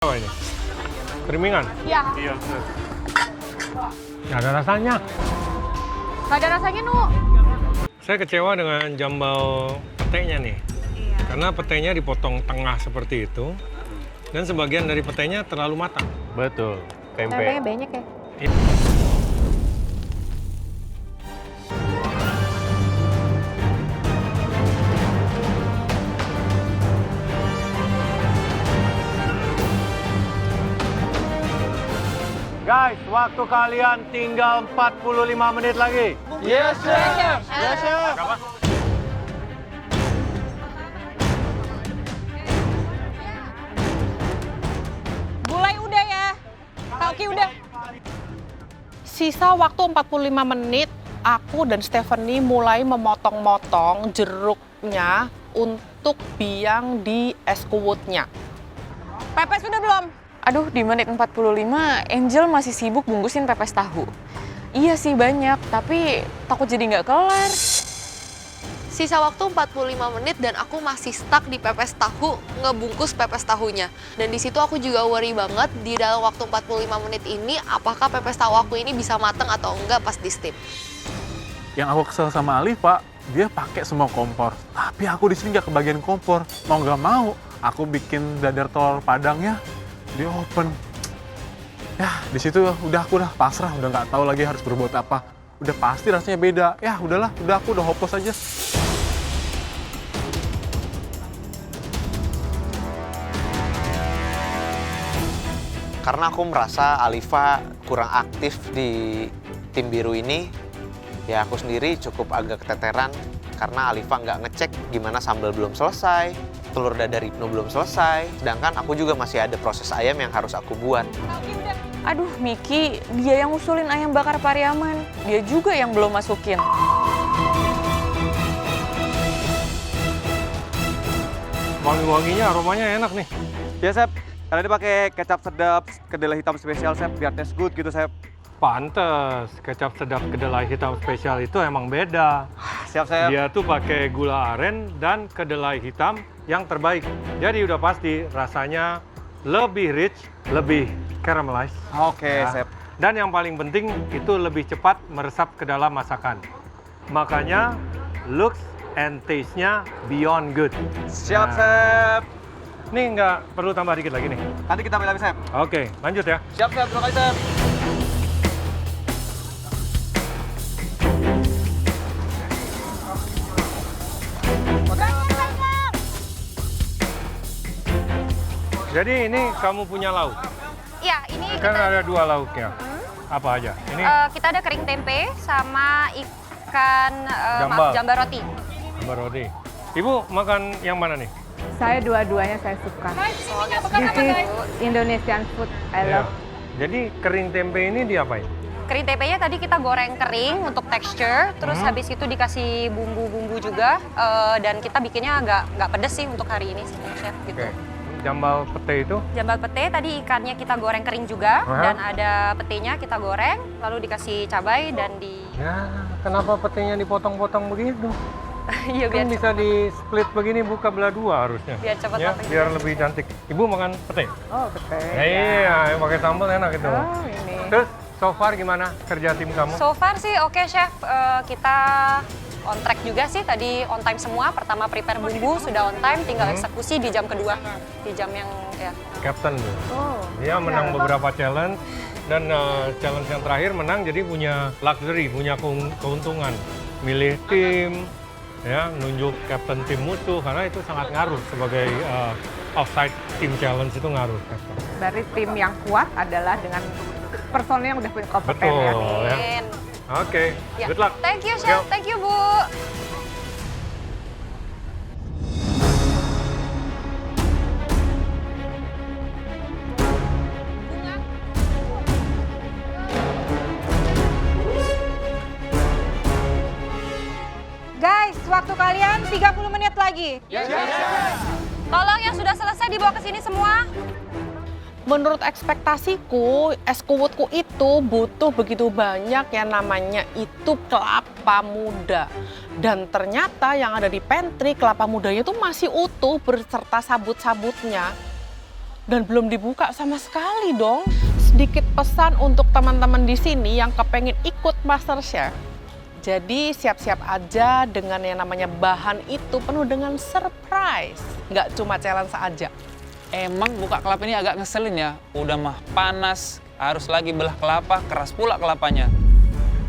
Apa ini? Kerimingan? Iya. Iya, Chef. Nggak ada rasanya. Nggak ada rasanya, Nu. Saya kecewa dengan jambal petenya nih. Iya. Karena petenya dipotong tengah seperti itu. Dan sebagian dari petenya terlalu matang. Betul, Tempenya tempe. banyak ya. Guys, waktu kalian tinggal 45 menit lagi. Yes, chef. Yes, chef. Gulai udah ya. Tauki udah. Sisa waktu 45 menit, aku dan Stephanie mulai memotong-motong jeruknya untuk biang di es kuwutnya. Pepes udah belum? Aduh, di menit 45, Angel masih sibuk bungkusin pepes tahu. Iya sih banyak, tapi takut jadi nggak kelar. Sisa waktu 45 menit dan aku masih stuck di pepes tahu, ngebungkus pepes tahunya. Dan di situ aku juga worry banget di dalam waktu 45 menit ini apakah pepes tahu aku ini bisa mateng atau enggak pas di steam. Yang aku kesel sama Alif, Pak, dia pakai semua kompor. Tapi aku di sini nggak kebagian kompor. Mau nggak mau, aku bikin dadar telur padangnya, dia open. Ya, di situ udah aku udah pasrah, udah nggak tahu lagi harus berbuat apa. Udah pasti rasanya beda. Ya udahlah, aku udah hopeless aja. Karena aku merasa Alifa kurang aktif di tim biru ini, ya aku sendiri cukup agak keteteran karena Alifa nggak ngecek gimana sambal belum selesai, telur dadar Ibnu belum selesai, sedangkan aku juga masih ada proses ayam yang harus aku buat. Aduh, Miki, dia yang usulin ayam bakar Pariaman. Dia juga yang belum masukin. Wangi-wanginya, aromanya enak nih. Ya, Chef. Kali ini pakai kecap sedap kedelai hitam spesial, Chef, biar taste good gitu, Chef. Pantes, kecap sedap kedelai hitam spesial itu emang beda. Siap, Chef. Dia tuh pakai gula aren dan kedelai hitam yang terbaik. Jadi udah pasti rasanya lebih rich, lebih caramelized. Oke, Ya. Chef. Dan yang paling penting itu lebih cepat meresap ke dalam masakan. Makanya looks and taste-nya beyond good. Siap, Nah. Chef. Ini nggak perlu tambah dikit lagi nih. Nanti kita ambil lagi, Chef. Oke, lanjut ya. Siap, Chef. Terima kasih, Chef. Jadi ini kamu punya lauk. Iya, ini Kan kita, ada dua lauknya. Apa aja? Ini kita ada kering tempe sama ikan Jambal. jambal roti. sambal roti. Ibu makan yang mana nih? Saya dua-duanya saya suka. This is Indonesian food I Ya. love. Jadi kering tempe ini diapain? Kering tempenya tadi kita goreng kering untuk texture, terus habis itu dikasih bumbu-bumbu juga, dan kita bikinnya nggak pedes sih untuk hari ini, chef gitu. Oke. Jambal pete itu? Jambal pete tadi ikannya kita goreng kering juga, Aha. dan ada petenya kita goreng, lalu dikasih cabai dan di Ya, kenapa petenya dipotong-potong begitu? ya biar Kan bisa di split begini buka belah dua harusnya. biar cepat Ya, matang biar juga. lebih cantik. Ibu makan pete? Oh, betul. Iya, pakai sambal enak itu. Oh, ini. Terus so far gimana kerja tim kamu? So far sih oke chef. Kita on track juga sih, tadi on time semua. Pertama prepare bumbu sudah on time, tinggal eksekusi di jam kedua, di jam yang ya. Captain tuh. Oh, Dia menang beberapa challenge dan challenge yang terakhir menang jadi punya luxury, punya keuntungan. Milih tim, ya nunjuk captain tim musuh karena itu sangat ngaruh sebagai offside team challenge itu ngaruh. berarti tim yang kuat adalah dengan personil yang udah punya kompeten Betul. ya. Ya. Amin. Oke, Ya. good luck. Thank you chef, Yuk. thank you Bu. Guys, waktu kalian 30 menit lagi. Tolong yang sudah selesai dibawa ke sini semua. Menurut ekspektasiku, es kuwutku itu butuh begitu banyak yang namanya itu kelapa muda. Dan ternyata yang ada di pantry kelapa mudanya itu masih utuh berserta sabut-sabutnya. dan belum dibuka sama sekali dong. Sedikit pesan untuk teman-teman di sini yang kepengen ikut MasterChef. Jadi siap-siap aja dengan yang namanya bahan itu penuh dengan surprise. Nggak cuma challenge aja. Emang buka kelapa ini agak ngeselin ya. Udah mah panas, harus lagi belah kelapa, keras pula kelapanya.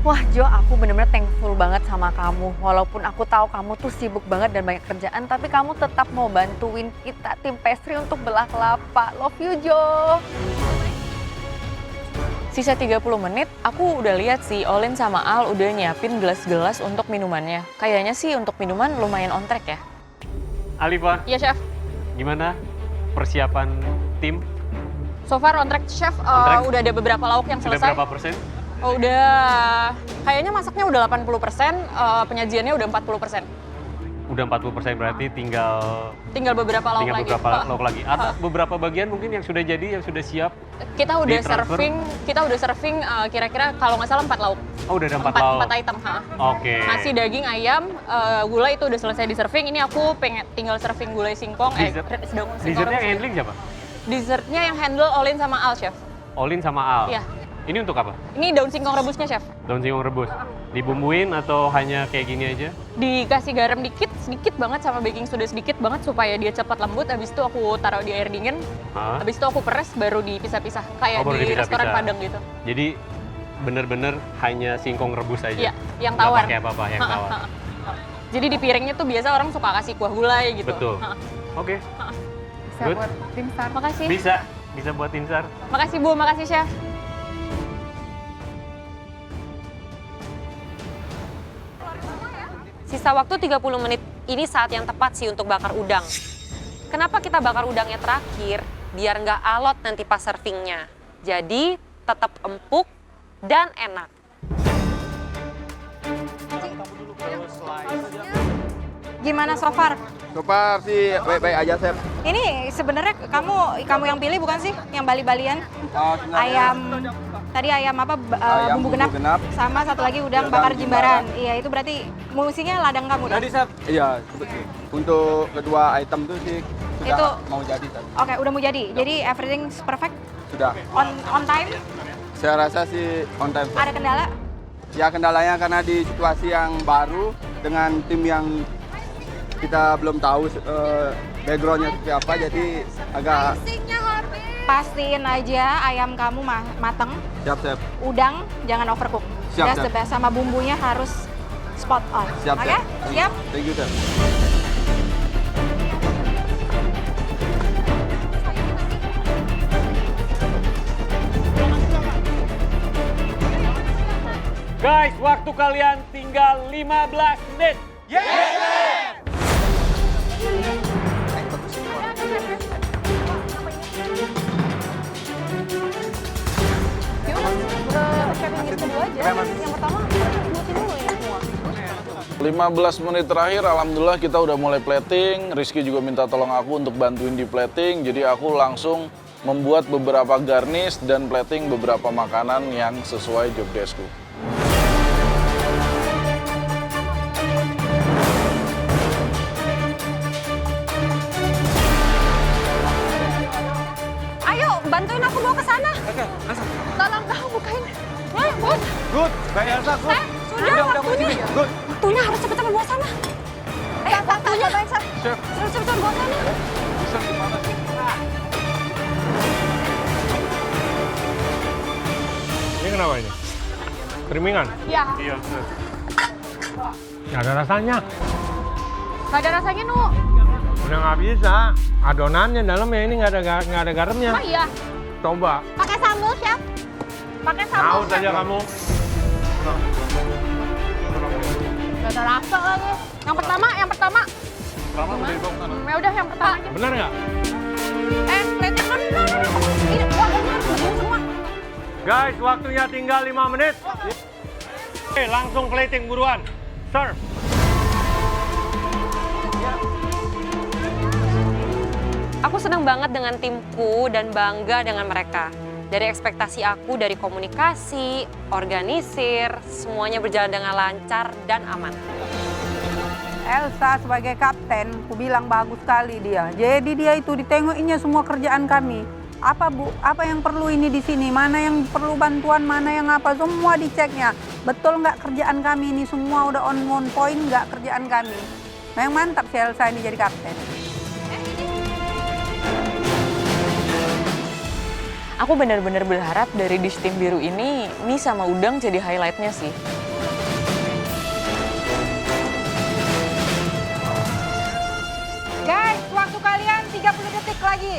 Wah Jo, aku bener-bener thankful banget sama kamu. Walaupun aku tahu kamu tuh sibuk banget dan banyak kerjaan, tapi kamu tetap mau bantuin kita tim pastry untuk belah kelapa. Love you Jo. Sisa 30 menit, aku udah lihat sih Olin sama Al udah nyiapin gelas-gelas untuk minumannya. Kayaknya sih untuk minuman lumayan on track ya. Alifa, Iya, Chef. gimana persiapan tim? So far on track, Chef. track? Udah ada beberapa lauk yang Sudah selesai. berapa persen? Oh, udah, kayaknya masaknya udah 80%, penyajiannya udah 40%. Udah 40% berarti tinggal Tinggal beberapa lauk lagi. lauk lagi. Ada beberapa bagian mungkin yang sudah jadi, yang sudah siap. Kita udah Ditransfer? serving kira-kira kalau nggak salah 4 lauk. Oh, udah ada 4 lauk. 4 item. Oke. Nasi, daging, ayam, gulai itu udah selesai di serving. Ini aku pengen tinggal serving gulai singkong, Dessert? daun singkong. Dessertnya yang handling siapa? Dessertnya yang handle Olin sama Al, Chef. Olin sama Al. Iya. Ini untuk apa? Ini daun singkong rebusnya, Chef. Daun singkong rebus. Dibumbuin atau hanya kayak gini aja? Dikasih garam sedikit banget sama baking soda sedikit banget supaya dia cepat lembut. Habis itu aku taruh di air dingin. Hah? Habis itu aku peres baru dipisah-pisah kayak baru di dipisah-pisah. restoran Padang gitu. Jadi bener-bener hanya singkong rebus aja? Iya, yang Nggak tawar. pakai apa-apa, yang tawar. Jadi di piringnya tuh biasa orang suka kasih kuah gulai gitu. Betul. Oke. Bisa Good. buat tim SAR. Makasih. Bisa buat insar. Makasih Bu, makasih Chef. Sisa waktu 30 menit ini saat yang tepat sih untuk bakar udang. Kenapa kita bakar udangnya terakhir? Biar nggak alot nanti pas servingnya. Jadi tetap empuk dan enak. Gimana so far? So far sih baik-baik aja, Chef. Ini sebenarnya kamu yang pilih bukan sih? Yang Bali-Balian? Ayam, tadi ayam apa? Ayam Bumbu genap. Sama satu lagi udang bakar jimbaran. Iya, itu berarti musinya ladang kamu dong? Iya, untuk kedua item tuh sih sudah Itu mau jadi tadi. Oke, udah mau jadi. Jadi everything's perfect? Sudah. On time? Saya rasa sih on time. Chef. Ada kendala? Ya kendalanya karena di situasi yang baru dengan tim yang kita belum tahu backgroundnya seperti apa, jadi agak. Pastiin aja ayam kamu mateng. Siap, Chef. Udang jangan overcook. Siap, That's Chef. the best. Sama bumbunya harus spot on. Siap, Oke? Chef. Siap? Thank you, Chef. Guys, waktu kalian tinggal 15 menit. Yang pertama, buatin dulu ini semua. 15 menit terakhir, alhamdulillah kita udah mulai plating. Rizky juga minta tolong aku untuk bantuin di plating. Jadi aku langsung membuat beberapa garnish dan plating beberapa makanan yang sesuai job deskku. Ayo, bantuin aku bawa ke sana. Tolong kamu bukain. Good. Good, Mbak Elsa, good. Sudah waktunya. Good. Waktunya harus cepet-cepet bawa sana. Waktunya. Chef. Cepet-cepet bawa sana. Ini kenapa ini? Kerimingan? Iya. Iya, Chef. Nggak ada rasanya. Gak ada rasanya, Nu. Udah nggak bisa. Adonannya dalamnya ini nggak ada garamnya. Oh iya. Coba. Pakai sambal, Chef. Pakai sambal. Tahu saja kamu. Gak ada rasa lagi. Yang pertama. Ya udah yang pertama aja. Benar nggak? Plating no. Ini warnanya harus begini semua. Guys, waktunya tinggal 5 menit. Oke, langsung plating buruan. Serve. Aku senang banget dengan timku dan bangga dengan mereka. Dari ekspektasi aku, dari komunikasi, organisir, semuanya berjalan dengan lancar dan aman. Elsa sebagai kapten, aku bilang bagus sekali dia. Jadi dia itu ditengokinya semua kerjaan kami. Apa Bu, apa yang perlu ini di sini, mana yang perlu bantuan, mana yang apa, semua diceknya. Betul nggak kerjaan kami ini semua udah on point nggak kerjaan kami. Memang mantap si Elsa ini jadi kapten. Aku benar-benar berharap dari Dish Tim Biru ini, mie sama udang jadi highlightnya sih. Guys, waktu kalian 30 detik lagi.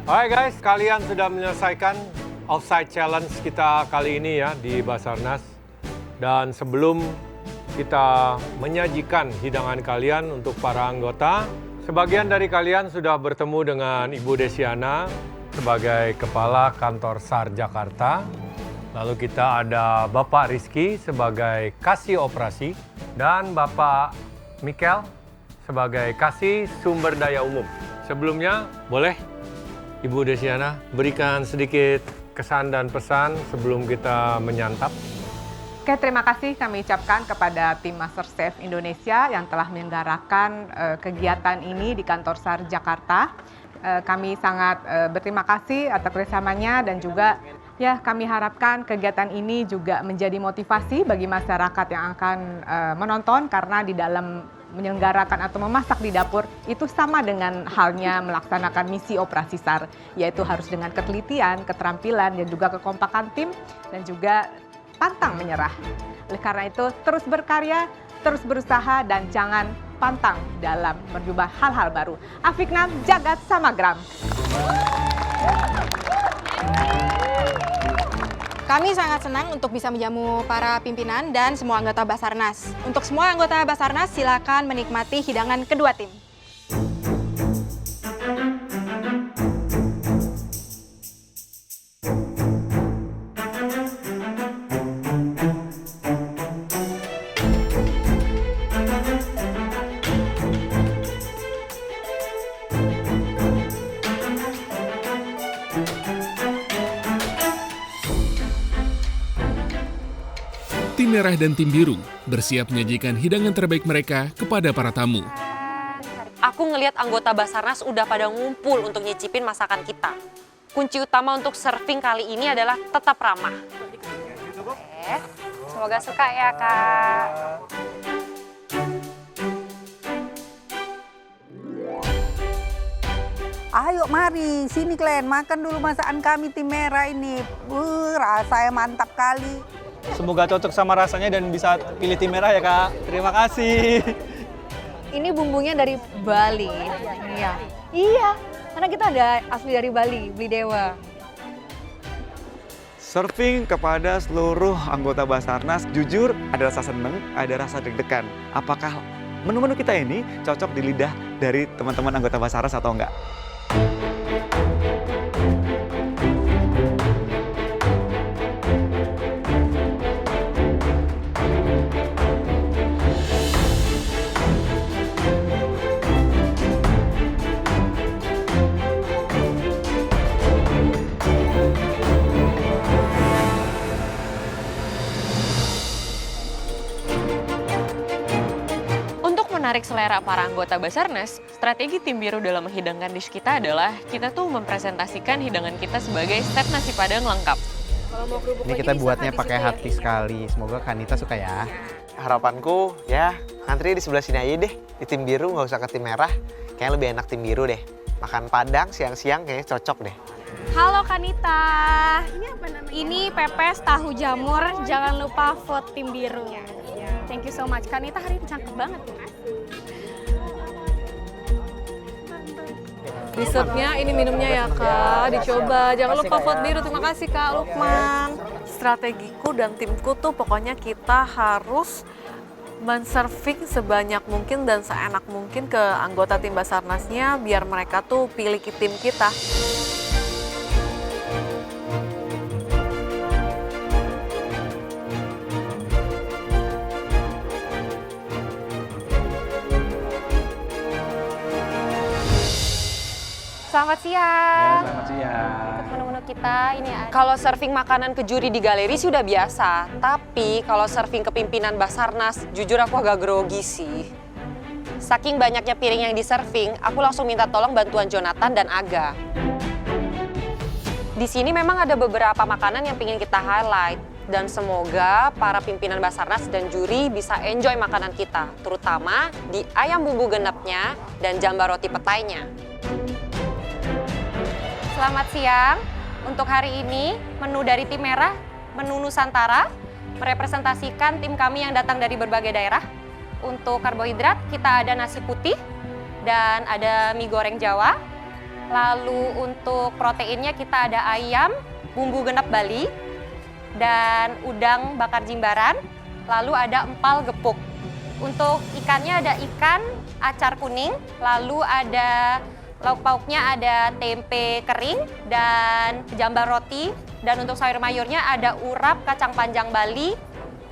Hai guys, kalian sudah menyelesaikan offside challenge kita kali ini ya di Basarnas. Dan sebelum kita menyajikan hidangan kalian untuk para anggota, sebagian dari kalian sudah bertemu dengan Ibu Desiana sebagai Kepala Kantor SAR Jakarta. Lalu kita ada Bapak Rizky sebagai Kasih Operasi dan Bapak Mikel sebagai Kasih Sumber Daya Umum. Sebelumnya, boleh Ibu Desiana berikan sedikit kesan dan pesan sebelum kita menyantap. Oke, terima kasih kami ucapkan kepada tim MasterChef Indonesia yang telah menyelenggarakan kegiatan ini di kantor SAR Jakarta. Kami sangat berterima kasih atas kerjasamanya dan juga ya kami harapkan kegiatan ini juga menjadi motivasi bagi masyarakat yang akan menonton karena di dalam menyelenggarakan atau memasak di dapur itu sama dengan halnya melaksanakan misi operasi SAR, yaitu harus dengan ketelitian, keterampilan, dan juga kekompakan tim, dan juga pantang menyerah. Oleh karena itu, terus berkarya, terus berusaha, dan jangan pantang dalam mencoba hal-hal baru. Afiknam Jagat Samagram. Kami sangat senang untuk bisa menjamu para pimpinan dan semua anggota Basarnas. Untuk semua anggota Basarnas, silakan menikmati hidangan kedua tim. Tim Merah dan Tim Biru bersiap menyajikan hidangan terbaik mereka kepada para tamu. Aku ngelihat anggota Basarnas udah pada ngumpul untuk nyicipin masakan kita. Kunci utama untuk serving kali ini adalah tetap ramah. Oke, semoga suka ya, Kak. Ayo mari, sini kalian makan dulu masakan kami tim merah ini. Rasanya mantap kali. Semoga cocok sama rasanya dan bisa pilih tim merah ya Kak. Terima kasih. Ini bumbunya dari Bali. Iya, karena kita ada asli dari Bali, Beli Dewa. Serving kepada seluruh anggota Basarnas, jujur ada rasa seneng, ada rasa deg-degan. Apakah menu-menu kita ini cocok di lidah dari teman-teman anggota Basarnas atau enggak? Menarik selera para anggota Basarnas, strategi tim biru dalam menghidangkan dish kita adalah kita tuh mempresentasikan hidangan kita sebagai set nasi padang lengkap. Ini kita buatnya pakai hati sekali, semoga Kanita suka ya. Harapanku ya, antri di sebelah sini aja deh, di tim biru nggak usah ke tim merah, kayaknya lebih enak tim biru deh. Makan padang siang-siang kayaknya cocok deh. Halo Kanita. Ini apa namanya? Ini pepes tahu jamur. Jangan lupa vote tim biru. Thank you so much. Kanita hari ini cakep banget ya. Dessertnya ini minumnya ya Kak, dicoba. Jangan lupa vote biru. Terima kasih Kak Lukman. Strategiku dan timku tuh pokoknya kita harus men-serving sebanyak mungkin dan seenak mungkin ke anggota tim Basarnasnya biar mereka tuh pilih tim kita. Selamat siang. Selamat siang. Menu-menu kita ini kalau serving makanan ke juri di galeri sih udah biasa. Tapi kalau serving ke pimpinan Basarnas, jujur aku agak grogi sih. Saking banyaknya piring yang diserving, aku langsung minta tolong bantuan Jonathan dan Aga. Di sini memang ada beberapa makanan yang ingin kita highlight. Dan semoga para pimpinan Basarnas dan juri bisa enjoy makanan kita. Terutama di ayam bumbu genepnya dan jambar roti petainya. Selamat siang. Untuk hari ini, menu dari tim merah, menu Nusantara, merepresentasikan tim kami yang datang dari berbagai daerah. Untuk karbohidrat, kita ada nasi putih dan ada mie goreng Jawa. Lalu untuk proteinnya kita ada ayam, bumbu genep Bali, dan udang bakar Jimbaran. Lalu ada empal gepuk. Untuk ikannya ada ikan acar kuning, lalu ada lauk pauknya ada tempe kering dan jambar roti. Dan untuk sayur mayurnya ada urap, kacang panjang Bali,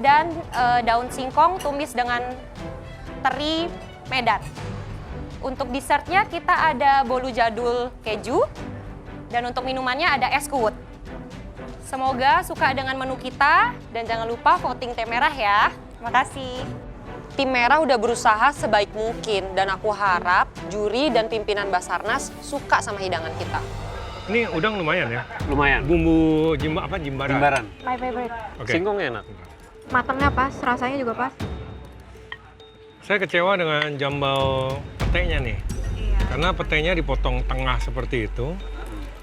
dan daun singkong tumis dengan teri Medan. Untuk dessertnya kita ada bolu jadul keju. Dan untuk minumannya ada es kuwut. Semoga suka dengan menu kita dan jangan lupa voting tim merah ya. Terima kasih. Tim merah udah berusaha sebaik mungkin dan aku harap juri dan pimpinan Basarnas suka sama hidangan kita. Ini udang lumayan ya? Lumayan. Bumbu jimbaran? Jimbaran. My favorite. Oke. Singkongnya enak. Matangnya pas, rasanya juga pas. Saya kecewa dengan jambal petenya nih. Iya. Karena petenya dipotong tengah seperti itu.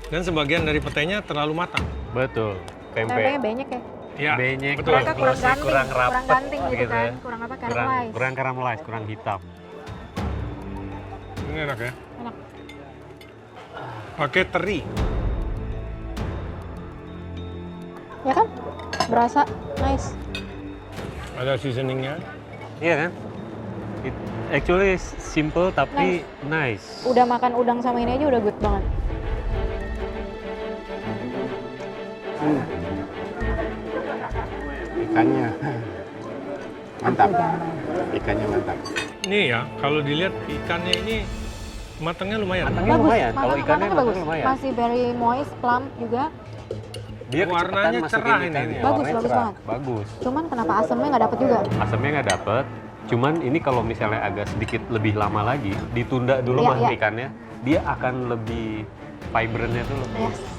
Dan sebagian dari petenya terlalu matang. Betul. Tempenya banyak ya? Ya, Banyak, betul. Mereka kurang ganting, kurang rapet, kurang ganting gitu kan, kurang apa, caramelized. kurang caramelized, kurang hitam. Ini enak ya? Enak. Pakai teri. Ya kan? Berasa, nice. Ada seasoningnya. Iya kan? It actually simple tapi nice. Udah makan udang sama ini aja udah good banget. Ikannya mantap. Ikannya mantap. Nih ya, kalau dilihat ikannya ini matangnya lumayan. Matangnya lumayan. Kalau ikannya bagus. lumayan. Masih very moist, plump juga. Dia warnanya kecepatan cerah masukin ini. ikannya. Bagus, Warnanya bagus cerah. banget. Bagus. Cuman kenapa asemnya nggak dapet juga? Asamnya nggak dapet. Cuman ini kalau misalnya agak sedikit lebih lama lagi, ditunda dulu Iya, mas iya. ikannya, dia akan lebih vibrantnya tuh lebih. Yes.